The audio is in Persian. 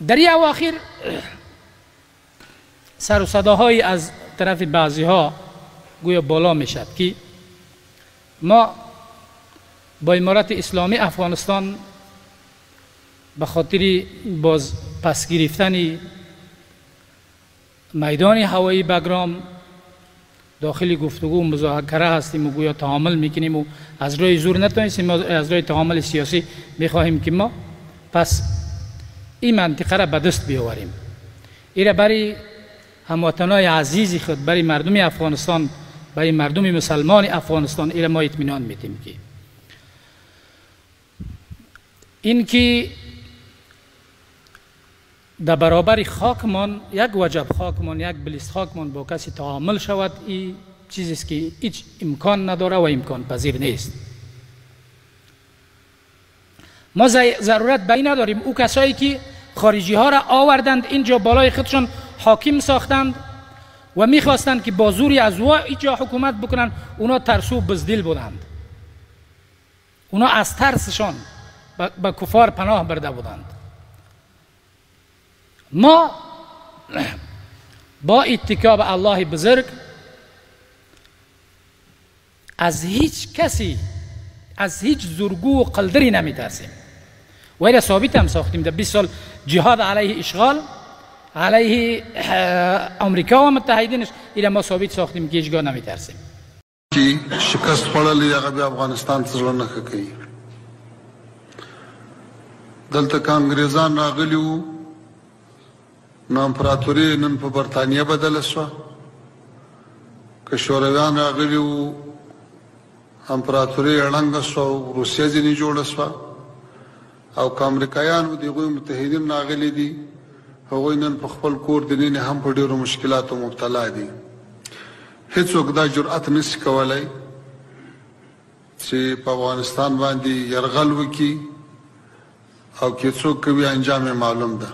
در این اواخر سر و صداهایی از طرف بعضی ها گویا بالا می شد که ما با امارت اسلامی افغانستان به خاطر باز پس گرفتن میدان هوایی بگرام داخل گفتگو و مذاکره هستیم و گویا تعامل میکنیم و از روی زور نتونستیم، از روی تعامل سیاسی میخواهیم که ما پس این منطقه را به دست بیاوریم. ایره برای هموطنای عزیز خود، برای مردم افغانستان، برای مردم مسلمان افغانستان ایره ما اطمینان میدیم که این که در برابر خاکمان یک وجب خاکمان، یک بلیست خاکمان با کسی تعامل شود، این چیزی است که هیچ امکان نداره و امکان پذیر نیست. ما ضرورت به این نداریم او کسایی که خارجی ها را آوردند اینجا بالای خودشون حاکم ساختند و میخواستند که با زوری از اینجا حکومت بکنند، اونا ترسو بزدل بودند، اونا از ترسشان به کفار پناه برده بودند. ما با اتکا به الله بزرگ از هیچ کسی، از هیچ زورگو و قلدری نمی ترسیم و ایره ثابت هم ساختیم. در 20 سال جهاد علیه اشغال، علیه امریکا و متحدینش، ایره ما ثابت ساختیم که هیچگاه نمی ترسیم. شکست خوړلې هغه بیا افغانستان ته زړه نه ښه کوي. دلته که انګریزان راغلي وو نو امپراتوري نن په برطانیه بدله شوه، که شورویان راغلي وو امپراتوري ړنګه شوه او روسیه ځینې جوړه شوه، او که امریکایان وو د هغوی متحدین راغلي دي، هغوی نن په خپل کور دننه هم په ډېرو مشکلاتو مبتلا دي. هیڅوک دا جرأت نشي کولی چې په افغانستان باندې یرغل وکړي، او که څوک کوي انجام یې معلوم ده.